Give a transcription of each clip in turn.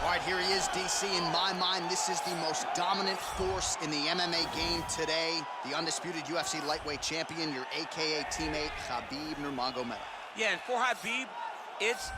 All right, here he is, DC. In my mind, this is the most dominant force in the MMA game today. The undisputed UFC lightweight champion, your AKA teammate, Khabib Nurmagomedov. Yeah, and for Khabib, it's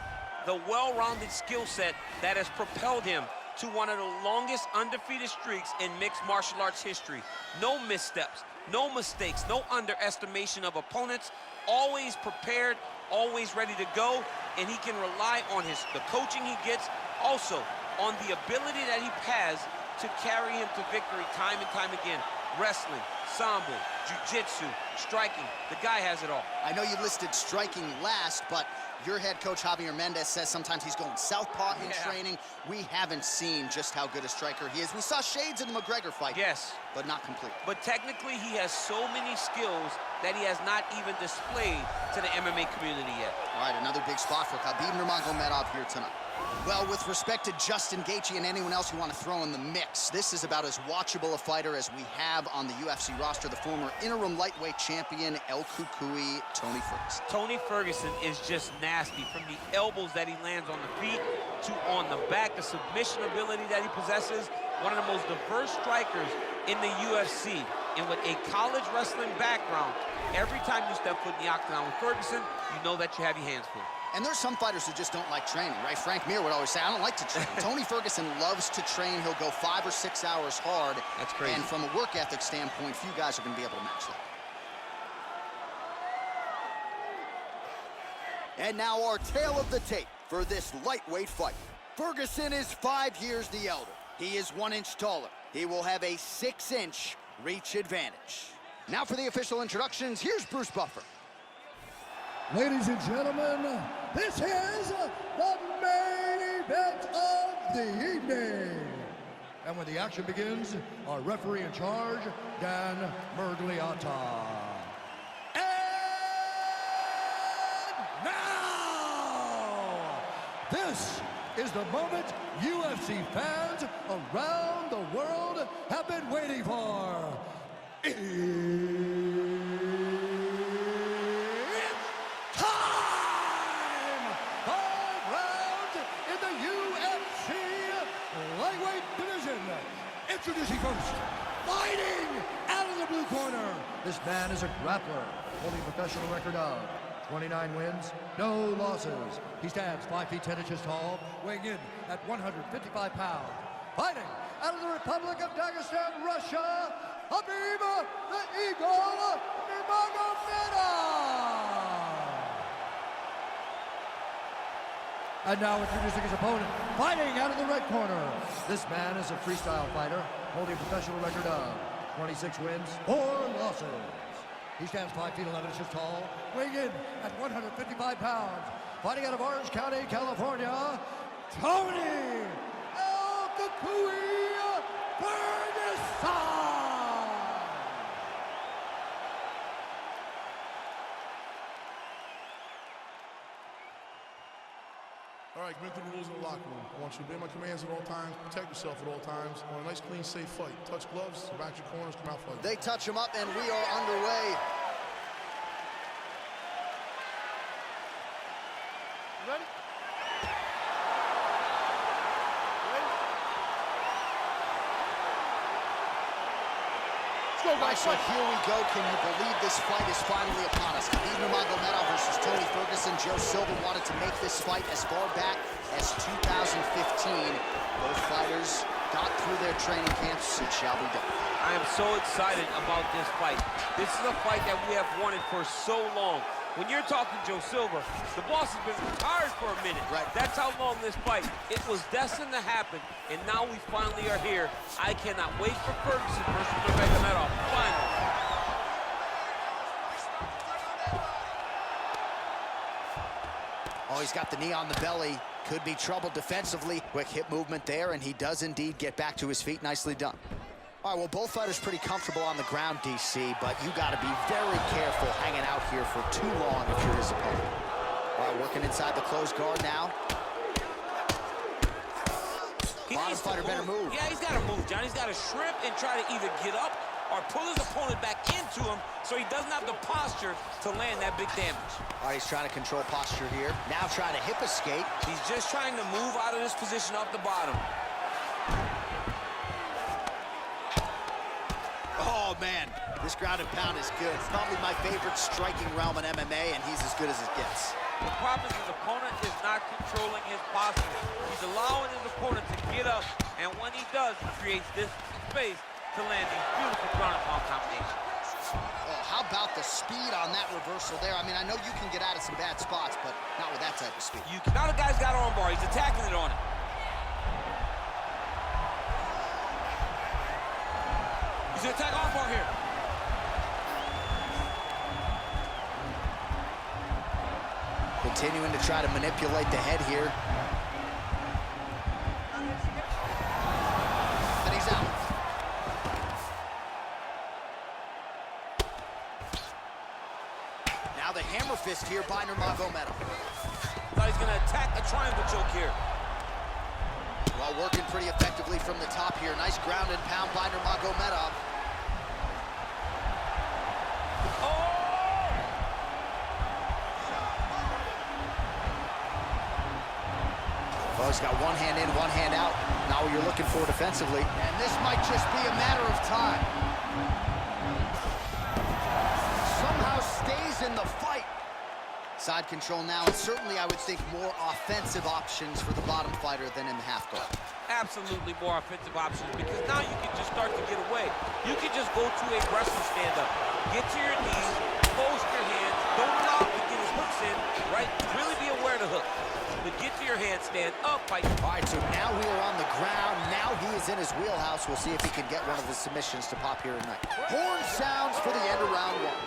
the well-rounded skill set that has propelled him to one of the longest undefeated streaks in mixed martial arts history. No missteps, no mistakes, no underestimation of opponents, always prepared, always ready to go, and he can rely on the coaching he gets, also on the ability that he has to carry him to victory time and time again. Wrestling, sambo, jiu-jitsu, striking, the guy has it all. I know you listed striking last, but your head coach, Javier Mendez, says sometimes he's going southpaw in training. We haven't seen just how good a striker he is. We saw shades in the McGregor fight. Yes. But not complete. But technically, he has so many skills that he has not even displayed to the MMA community yet. All right, another big spot for Khabib Nurmagomedov here tonight. Well, with respect to Justin Gaethje and anyone else you want to throw in the mix, this is about as watchable a fighter as we have on the UFC roster, the former interim lightweight champion, El Cucuy, Tony Ferguson. Tony Ferguson is just nasty, from the elbows that he lands on the feet to on the back, the submission ability that he possesses. One of the most diverse strikers in the UFC. And with a college wrestling background, every time you step foot in the octagon with Ferguson, you know that you have your hands full. And there's some fighters who just don't like training, right? Frank Mir would always say, I don't like to train. Tony Ferguson loves to train. He'll go 5 or 6 hours hard. That's crazy. And from a work ethic standpoint, few guys are going to be able to match that. And now our tale of the tape for this lightweight fight. Ferguson is 5 years the elder. He is 1 inch taller. He will have a 6-inch reach advantage. Now for the official introductions, here's Bruce Buffer. Ladies and gentlemen, this is the main event of the evening. And when the action begins, our referee in charge, Dan Mergliata. And now, this is the moment UFC fans around the world have been waiting for. Introducing first, fighting out of the blue corner. This man is a grappler, holding a professional record of 29 wins, no losses. He stands 5 feet 10 inches tall, weighing in at 155 pounds. Fighting out of the Republic of Dagestan, Russia, Khabib the Eagle Nurmagomedov. And now introducing his opponent, fighting out of the red corner. This man is a freestyle fighter, holding a professional record of 26 wins, 4 losses. He stands 5 feet 11 inches tall, weighing in at 155 pounds. Fighting out of Orange County, California, Tony El Cucuy Ferguson. All right, commit to the rules of the locker room. I want you to obey my commands at all times, protect yourself at all times. I want a nice, clean, safe fight. Touch gloves, back your corners, come out fight. They touch him up, and we are underway. Ready? All right, so here we go. Can you believe this fight is finally upon us? Khabib Nurmagomedov versus Tony Ferguson. Joe Silva wanted to make this fight as far back as 2015. Both fighters got through their training camps. It shall be done. I am so excited about this fight. This is a fight that we have wanted for so long. When you're talking Joe Silva, the boss has been retired for a minute. Right. That's how long this fight. It was destined to happen, and now we finally are here. I cannot wait for Ferguson versus Nurmagomedov. Finally. Oh, he's got the knee on the belly. Could be trouble defensively. Quick hip movement there, and he does indeed get back to his feet. Nicely done. All right, well, both fighters pretty comfortable on the ground, DC, but you got to be very careful hanging out here for too long if you're his opponent. All right, working inside the closed guard now. Bottom fighter better move. Yeah, he's got to move, John. He's got to shrimp and try to either get up or pull his opponent back into him so he doesn't have the posture to land that big damage. All right, he's trying to control posture here. Now trying to hip escape. He's just trying to move out of this position off the bottom. Oh, man, this ground and pound is good. It's probably my favorite striking realm in MMA, and he's as good as it gets. The problem is his opponent is not controlling his posture. He's allowing his opponent to get up, and when he does, he creates this space to land these beautiful ground and pound combinations. Oh, how about the speed on that reversal there? I mean, I know you can get out of some bad spots, but not with that type of speed. Now the guy's got arm bar. He's attacking it on it. He's gonna attack arm bar here. Continuing to try to manipulate the head here. And he's out. Now the hammer fist here by Nurmagomedov. Thought he's gonna attack a triangle choke here. Well, working pretty effectively from the top here. Nice ground and pound by Nurmagomedov. Well, he's got one hand in, one hand out. Now what you're looking for defensively. And this might just be a matter of time. Somehow stays in the fight. Side control now, and certainly I would think more offensive options for the bottom fighter than in the half guard. Absolutely more offensive options, because now you can just start to get away. You can just go to a wrestling stand-up. Get to your knees, post your hands, don't allow him to get his hooks in, right? Really be aware of the hook. But get to your hand, stand up, fight. All right, so now we are on the ground. Now he is in his wheelhouse. We'll see if he can get one of the submissions to pop here tonight. Horn sounds for the end of round one.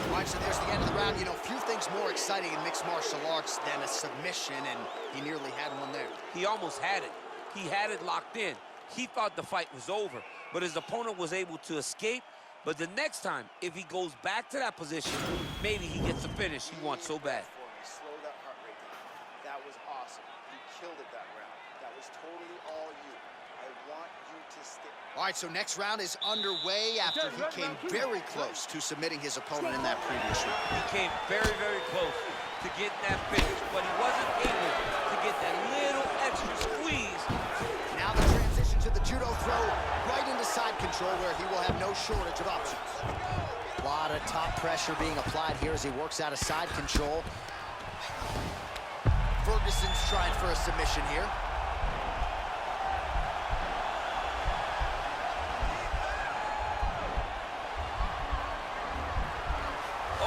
All right, so there's the end of the round. You know, few things more exciting in mixed martial arts than a submission, and he nearly had one there. He almost had it. He had it locked in. He thought the fight was over, but his opponent was able to escape. But the next time, if he goes back to that position, maybe he gets the finish he wants so bad. Slow that heart rate down. That was awesome. You killed it that round. That was totally all you. I want you to stick. All right, so next round is underway after he came very close to submitting his opponent in that previous round. He came very, very close to getting that finish, but he wasn't able to get that little extra squeeze. Now the transition to the judo throw right into side control, where he will have no shortage of options. A lot of top pressure being applied here as he works out of side control. Ferguson's trying for a submission here.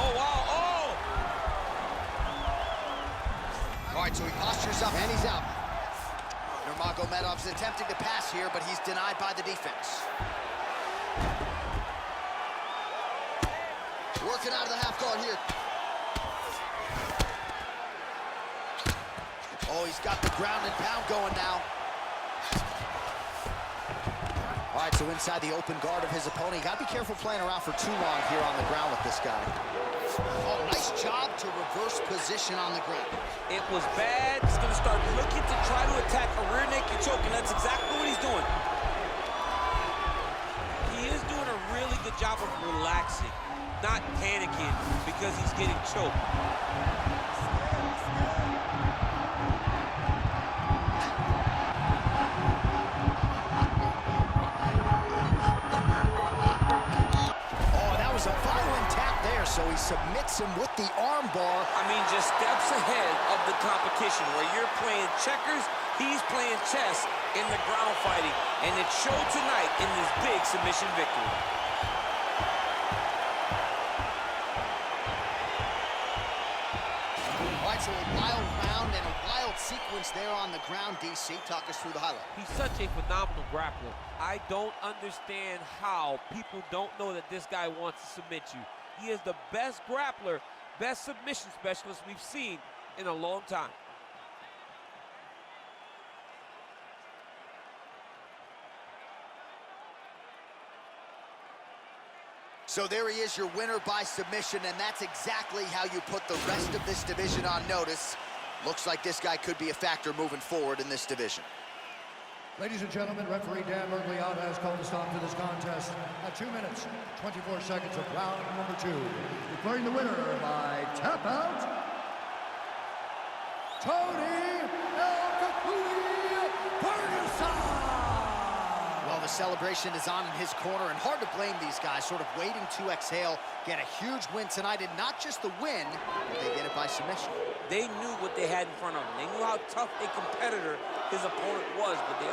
Oh, wow, oh! All right, so he postures up and he's out. Nurmagomedov's attempting to pass here, but he's denied by the defense. Working out of the half guard here. Oh, he's got the ground and pound going now. All right, so inside the open guard of his opponent. You gotta be careful playing around for too long here on the ground with this guy. Oh, nice job to reverse position on the ground. It was bad. He's gonna start looking to try to attack a rear naked choke, and that's exactly what he's doing. He is doing a really good job of relaxing, not panicking because he's getting choked. So he submits him with the arm bar. I mean, just steps ahead of the competition. Where you're playing checkers, he's playing chess in the ground fighting. And it showed tonight in this big submission victory. All right, so a wild round and a wild sequence there on the ground. DC, talk us through the highlight. He's such a phenomenal grappler. I don't understand how people don't know that this guy wants to submit you. He is the best grappler, best submission specialist we've seen in a long time. So there he is, your winner by submission, and that's exactly how you put the rest of this division on notice. Looks like this guy could be a factor moving forward in this division. Ladies and gentlemen, referee Dan Mergliot has called a stop to this contest at 2 minutes, 24 seconds of round number 2. Declaring the winner by tap out, Tony El Capui Ferguson! Well, the celebration is on in his corner, and hard to blame these guys, sort of waiting to exhale, get a huge win tonight, and not just the win, but they get it by submission. They knew what they had in front of them. They knew how tough a competitor his opponent was, but they